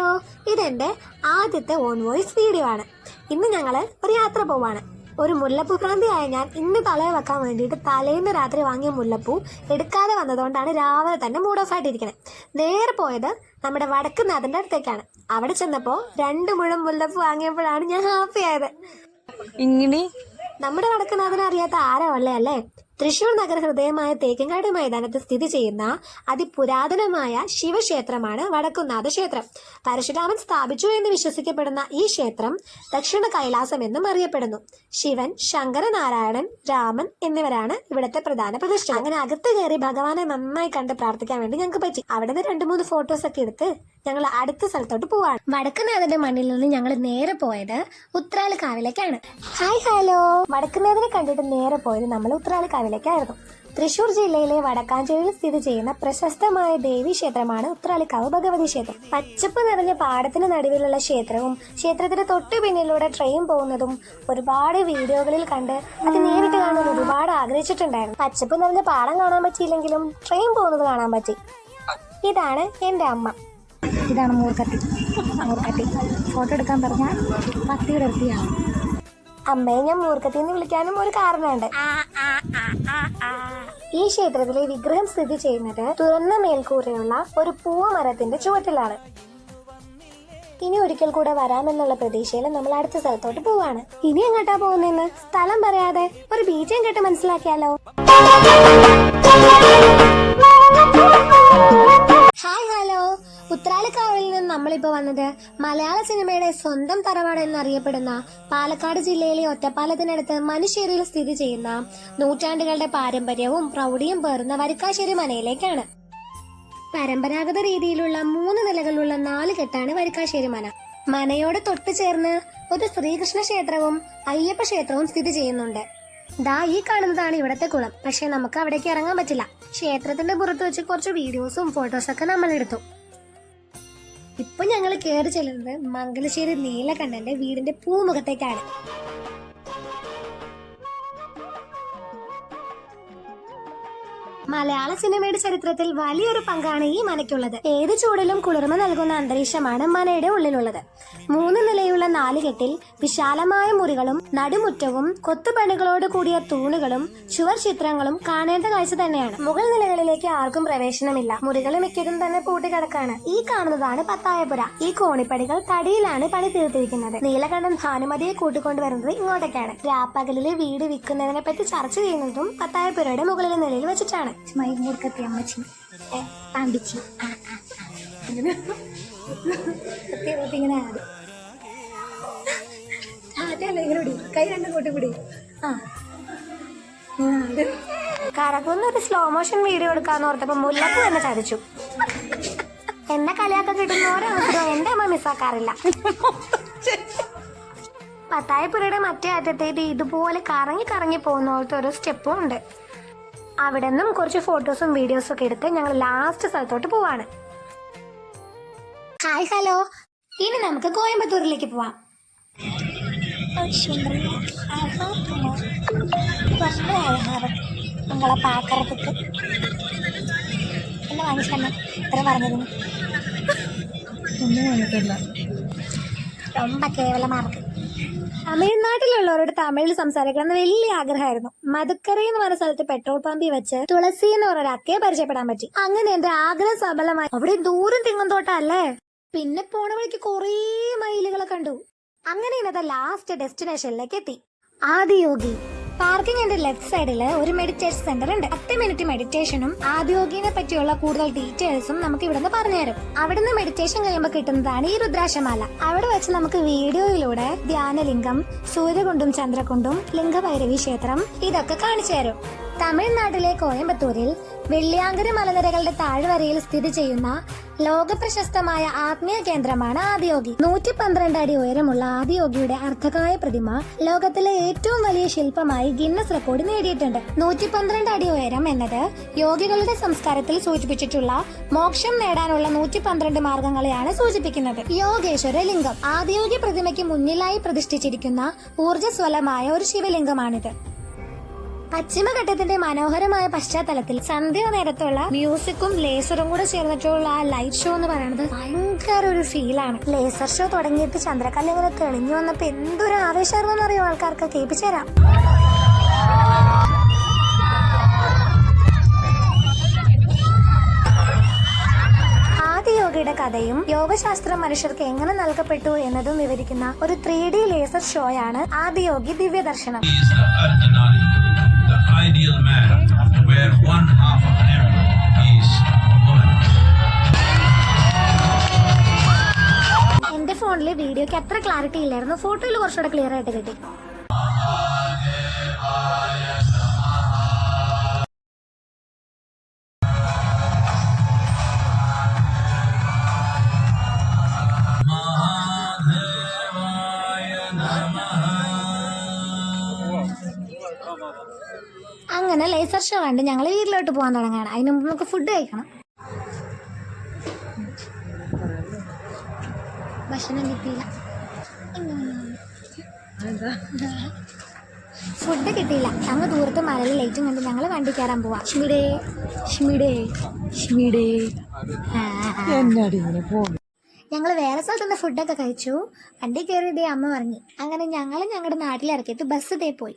Hello, ഇതെന്റെ ആദ്യത്തെ on voice video ആണ്. ഇന്ന് ഞങ്ങൾ ഒരു യാത്ര പോവാണ്. ഒരു മുല്ലപ്പൂ ഭ്രാന്തിയായ ഞാൻ ഇന്ന് തലയിൽ വെക്കാൻ വേണ്ടിയിട്ട് തലേന്ന് രാത്രി വാങ്ങിയ മുല്ലപ്പൂ എടുക്കാതെ വന്നതുകൊണ്ടാണ് രാവിലെ തന്നെ മൂഡ് ഓഫ് ആയിട്ടിരിക്കണേ. നേരെ പോയത് നമ്മുടെ വടക്കുന്നാഥന്റെ അടുത്തേക്കാണ്. അവിടെ ചെന്നപ്പോൾ 2 മുഴം മുല്ലപ്പൂ വാങ്ങിയപ്പോഴാണ് ഞാൻ ഹാപ്പി ആയത്. നമ്മുടെ വടക്കുന്നാഥനെ അറിയാത്ത ആരാ ഉള്ളേ അല്ലേ? തൃശൂർ നഗര ഹൃദയമായ തേക്കിൻകാട് മൈതാനത്ത് സ്ഥിതി ചെയ്യുന്ന അതിപുരാതനമായ ശിവക്ഷേത്രമാണ് വടക്കുന്നാഥ ക്ഷേത്രം. പരശുരാമൻ സ്ഥാപിച്ചു എന്ന് വിശ്വസിക്കപ്പെടുന്ന ഈ ക്ഷേത്രം ദക്ഷിണ കൈലാസം എന്നും അറിയപ്പെടുന്നു. ശിവൻ, ശങ്കരനാരായണൻ, രാമൻ എന്നിവരാണ് ഇവിടുത്തെ പ്രധാന പ്രതിഷ്ഠ. അങ്ങനെ അകത്ത് കയറി ഭഗവാനെ നന്നായി കണ്ട് പ്രാർത്ഥിക്കാൻ വേണ്ടി ഞങ്ങൾക്ക് പറ്റി. അവിടെ നിന്ന് 2-3 ഫോട്ടോസ് ഒക്കെ എടുത്ത് ഞങ്ങൾ അടുത്ത സ്ഥലത്തോട്ട് പോവാണ്. വടക്കുന്നാഥന്റെ മണ്ണിൽ നിന്ന് ഞങ്ങൾ നേരെ പോയത് ഉത്രാളിക്കാവിലേക്കാണ്. ഹായ് ഹലോ, വടക്കുന്നാഥനെ കണ്ടിട്ട് നേരെ പോയത് നമ്മൾ ഉത്രാളിക്കാവിലേക്കായിരുന്നു. തൃശൂർ ജില്ലയിലെ വടക്കാഞ്ചേരിയിൽ സ്ഥിതി ചെയ്യുന്ന പ്രശസ്തമായ ദേവീ ക്ഷേത്രമാണ് ഉത്രാളിക്കാവ് ഭഗവതി ക്ഷേത്രം. പച്ചപ്പ് നിറഞ്ഞ പാടത്തിന് നടുവിലുള്ള ക്ഷേത്രവും ക്ഷേത്രത്തിന് തൊട്ടു പിന്നിലൂടെ ട്രെയിൻ പോകുന്നതും ഒരുപാട് വീഡിയോകളിൽ കണ്ട് അത് നേരിട്ട് കാണാൻ ഒരുപാട് ആഗ്രഹിച്ചിട്ടുണ്ടായിരുന്നു. പച്ചപ്പ് നിറഞ്ഞ പാടം കാണാൻ പറ്റിയില്ലെങ്കിലും ട്രെയിൻ പോകുന്നത് കാണാൻ പറ്റി. ഇതാണ് എൻ്റെ അമ്മ. ഇതാണ് മൂർക്കത്തി. ഫോട്ടോ എടുക്കാൻ പറഞ്ഞാൽ ഭക്തിയുടെ ഇരട്ടിയാണ്. അമ്മയെ ഞാൻ മൂർക്കത്തി എന്ന് വിളിക്കാനും ഒരു കാരണമുണ്ട്. ഈ ക്ഷേത്രത്തിലെ വിഗ്രഹം സ്ഥിതി ചെയ്യുന്നത് തുറന്ന മേൽക്കൂരയുള്ള ഒരു പൂവമരത്തിന്റെ ചുവട്ടിലാണ്. ഇനി ഒരിക്കൽ കൂടെ വരാമെന്നുള്ള പ്രതീക്ഷയിൽ നമ്മൾ അടുത്ത സ്ഥലത്തോട്ട് പോവാണ്. ഇനി എങ്ങോട്ടാ പോകുന്നതെന്ന് സ്ഥലം പറയാതെ ഒരു ബീജം കേട്ട് മനസ്സിലാക്കിയാലോ? ഹായ് ഹലോ, ഉത്രാളിക്കാവിൽ നിന്ന് നമ്മളിപ്പോ വന്നത് മലയാള സിനിമയുടെ സ്വന്തം തറവാട് എന്നറിയപ്പെടുന്ന പാലക്കാട് ജില്ലയിലെ ഒറ്റപ്പാലത്തിനടുത്ത് മനുശ്ശേരിയിൽ സ്ഥിതി ചെയ്യുന്ന നൂറ്റാണ്ടുകളുടെ പാരമ്പര്യവും പ്രൗഢിയും പേർന്ന വരിക്കാശ്ശേരി മനയിലേക്കാണ്. പരമ്പരാഗത രീതിയിലുള്ള 3 നിലകളുള്ള 4 കെട്ടാണ് വരിക്കാശ്ശേരി മന. മനയോട് തൊട്ടു ചേർന്ന് ഒരു ശ്രീകൃഷ്ണ ക്ഷേത്രവും അയ്യപ്പ ക്ഷേത്രവും സ്ഥിതി ചെയ്യുന്നുണ്ട്. ദാ ഈ കാണുന്നതാണ് ഇവിടത്തെ കുളം. പക്ഷെ നമുക്ക് അവിടേക്ക് ഇറങ്ങാൻ പറ്റില്ല. ക്ഷേത്രത്തിന്റെ പുറത്ത് വെച്ച് കുറച്ച് വീഡിയോസും ഫോട്ടോസൊക്കെ നമ്മൾ എടുത്തു. ഇപ്പൊ ഞങ്ങൾ കയറി ചെല്ലുന്നത് മംഗലശ്ശേരി നീലകണ്ഠന്റെ വീടിന്റെ പൂമുഖത്തേക്കാണ്. മലയാള സിനിമയുടെ ചരിത്രത്തിൽ വലിയൊരു പങ്കാണ് ഈ മനയ്ക്കുള്ളത്. ഏത് ചൂടിലും കുളിർമ നൽകുന്ന അന്തരീക്ഷമാണ് മനയുടെ ഉള്ളിലുള്ളത്. 3 നിലയുള്ള 4 കെട്ടിൽ വിശാലമായ മുറികളും നടുമുറ്റവും കൊത്തുപണികളോട് കൂടിയ തൂണുകളും ചുവർ ചിത്രങ്ങളും കാണേണ്ട കാഴ്ച തന്നെയാണ്. മുകൾ നിലകളിലേക്ക് ആർക്കും പ്രവേശനമില്ല. മുറികൾ മിക്കതും തന്നെ പൂട്ടിക്കിടക്കാണ്. ഈ കാണുന്നതാണ് പത്തായപുര. ഈ കോണിപ്പടികൾ തടിയിലാണ് പണി തീർത്തിരിക്കുന്നത്. നീലകണ്ഠൻ ഭാനുമതിയെ കൂട്ടിക്കൊണ്ടുവരുന്നത് ഇങ്ങോട്ടേക്കാണ്. രാപ്പകലിലെ വീട് വിൽക്കുന്നതിനെ പറ്റി ചർച്ച ചെയ്യുന്നതും പത്തായപുരയുടെ മുകളിലെ നിലയിൽ വെച്ചിട്ടാണ്. മൂർക്കത്തി അമ്മച്ചി പാമ്പിച്ചി ഇങ്ങനെ കൈ 2 കൂട്ടിപ്പിടി. കറക്കൊന്നൊരു സ്ലോ മോഷൻ വീഡിയോ എടുക്കാന്ന് ഓർത്തപ്പോ മുല്ലപ്പൂ തന്നെ ചതിച്ചു. എന്നെ കളിയാക്കാൻ കിട്ടുന്ന ഓരോ എന്റെ അമ്മ മിസ്സാക്കാറില്ല. പത്തായപ്പുരയുടെ മറ്റേ അറ്റത്തേക്ക് ഇതുപോലെ കറങ്ങി കറങ്ങി പോകുന്ന പോലത്തെ ഒരു സ്റ്റെപ്പും ഉണ്ട്. അവിടെ നിന്നും കുറച്ച് ഫോട്ടോസും വീഡിയോസും ഒക്കെ എടുത്ത് ഞങ്ങൾ ലാസ്റ്റ് സ്ഥലത്തോട്ട് പോവാണ്. ഹായ് ഹലോ, ഇനി നമുക്ക് കോയമ്പത്തൂരിലേക്ക് പോവാം. നിങ്ങളെ പാക്കറത്തേക്ക് എന്നെ വാങ്ങിച്ചെന്നെ ഇത്ര പറഞ്ഞതിന് ഒന്നും വാങ്ങിക്കില്ല. ரொம்ப കേവലമാർക്ക്. തമിഴ്നാട്ടിലുള്ളവരോട് തമിഴിൽ സംസാരിക്കണം വലിയ ആഗ്രഹമായിരുന്നു. മധുക്കറി എന്ന് പറഞ്ഞ സ്ഥലത്ത് പെട്രോൾ പമ്പിൽ വെച്ച് തുളസി എന്ന് പറഞ്ഞ അക്കയെ പരിചയപ്പെടാൻ പറ്റി. അങ്ങനെ എന്റെ ആഗ്രഹം സഫലമായി. അവിടെ ദൂരം തിങ്ങന്തോട്ടല്ലേ. പിന്നെ പോണ വഴിക്ക് കുറേ മയിലുകളെ കണ്ടു. അങ്ങനെ ഇന്നത്തെ ലാസ്റ്റ് ഡെസ്റ്റിനേഷനിലേക്ക് എത്തി, ആദിയോഗി. പാർക്കിങ്ങിന്റെ ലെഫ്റ്റ് സൈഡില് ഒരു മെഡിറ്റേഷൻ സെന്റർ ഉണ്ട്. 10 മിനിറ്റ് മെഡിറ്റേഷനും ആദിയോഗിനെ പറ്റിയുള്ള കൂടുതൽ ഡീറ്റെയിൽസും നമുക്ക് ഇവിടുന്ന് പറഞ്ഞുതരും. അവിടുന്ന് മെഡിറ്റേഷൻ കഴിയുമ്പോൾ കിട്ടുന്നതാണ് ഈ രുദ്രാക്ഷമാല. അവിടെ വെച്ച് നമുക്ക് വീഡിയോയിലൂടെ ധ്യാനലിംഗം, സൂര്യകുണ്ടും ചന്ദ്രകുണ്ടും, ലിംഗഭൈരവി ക്ഷേത്രം ഇതൊക്കെ കാണിച്ചു തരും. തമിഴ്നാട്ടിലെ കോയമ്പത്തൂരിൽ വെള്ളിയാങ്കര മലനിരകളുടെ താഴ്വരയിൽ സ്ഥിതി ചെയ്യുന്ന ലോകപ്രശസ്തമായ ആത്മീയ കേന്ദ്രമാണ് ആദിയോഗി. 112 അടി ഉയരമുള്ള ആദിയോഗിയുടെ അർദ്ധകായ പ്രതിമ ലോകത്തിലെ ഏറ്റവും വലിയ ശില്പമായി ഗിന്നസ് റെക്കോർഡ് നേടിയിട്ടുണ്ട്. 112 അടി ഉയരം എന്നത് യോഗികളുടെ സംസ്കാരത്തിൽ സൂചിപ്പിച്ചിട്ടുള്ള മോക്ഷം നേടാനുള്ള 112 മാർഗങ്ങളെയാണ് സൂചിപ്പിക്കുന്നത്. യോഗേശ്വര ലിംഗം ആദിയോഗി പ്രതിമയ്ക്ക് മുന്നിലായി പ്രതിഷ്ഠിച്ചിരിക്കുന്ന ഊർജ്ജസ്വലമായ ഒരു ശിവലിംഗമാണിത്. പശ്ചിമഘട്ടത്തിന്റെ മനോഹരമായ പശ്ചാത്തലത്തിൽ സന്ധ്യ നേരത്തുള്ള മ്യൂസിക്കും ലേസറും കൂടെ ചേർന്നിട്ടുള്ള ആ ലൈറ്റ് ഷോ എന്ന് പറയുന്നത് ഭയങ്കര ഒരു ഫീലാണ്. ലേസർ ഷോ തുടങ്ങിയിട്ട് ചന്ദ്രക്കല്ല് ഇങ്ങനെ തെളിഞ്ഞു വന്നപ്പോ എന്തൊരു ആവേശമായിരുന്നു അറിയോ ആൾക്കാർക്ക്. കേൾപ്പിച്ചു തരാം. യോഗയുടെ കഥയും യോഗശാസ്ത്രം മനുഷ്യർക്ക് എങ്ങനെ നൽകപ്പെട്ടു എന്നതും വിവരിക്കുന്ന ഒരു 3D ലേസർ ഷോയാണ് ആദിയോഗി ദിവ്യദർശനം. എന്റെ ഫോണില് വീഡിയോക്ക് അത്ര ക്ലാരിറ്റി ഇല്ലായിരുന്നു, ഫോട്ടോയിൽ കുറച്ചുകൂടെ ക്ലിയർ ആയിട്ട് കിട്ടി. അങ്ങനെ ലേസർ ഷോ കണ്ട് ഞങ്ങൾ വീട്ടിലോട്ട് പോകാൻ തുടങ്ങാണ്. അതിന് മുമ്പ് നമുക്ക് ഫുഡ് കഴിക്കണം. ഭക്ഷണം കിട്ടിയില്ല, ഫുഡ് കിട്ടിയില്ല. അങ്ങ് ദൂരത്ത് മലയിൽ ലൈറ്റും കണ്ട് ഞങ്ങൾ വണ്ടി കയറാൻ പോവാ. ഞങ്ങൾ വേറെ സ്ഥലത്തുനിന്ന് ഫുഡൊക്കെ കഴിച്ചു. വണ്ടി കയറിയതേ അമ്മ പറഞ്ഞു. അങ്ങനെ ഞങ്ങൾ ഞങ്ങളുടെ നാട്ടിലിറക്കിയിട്ട് ബസ് പോയി.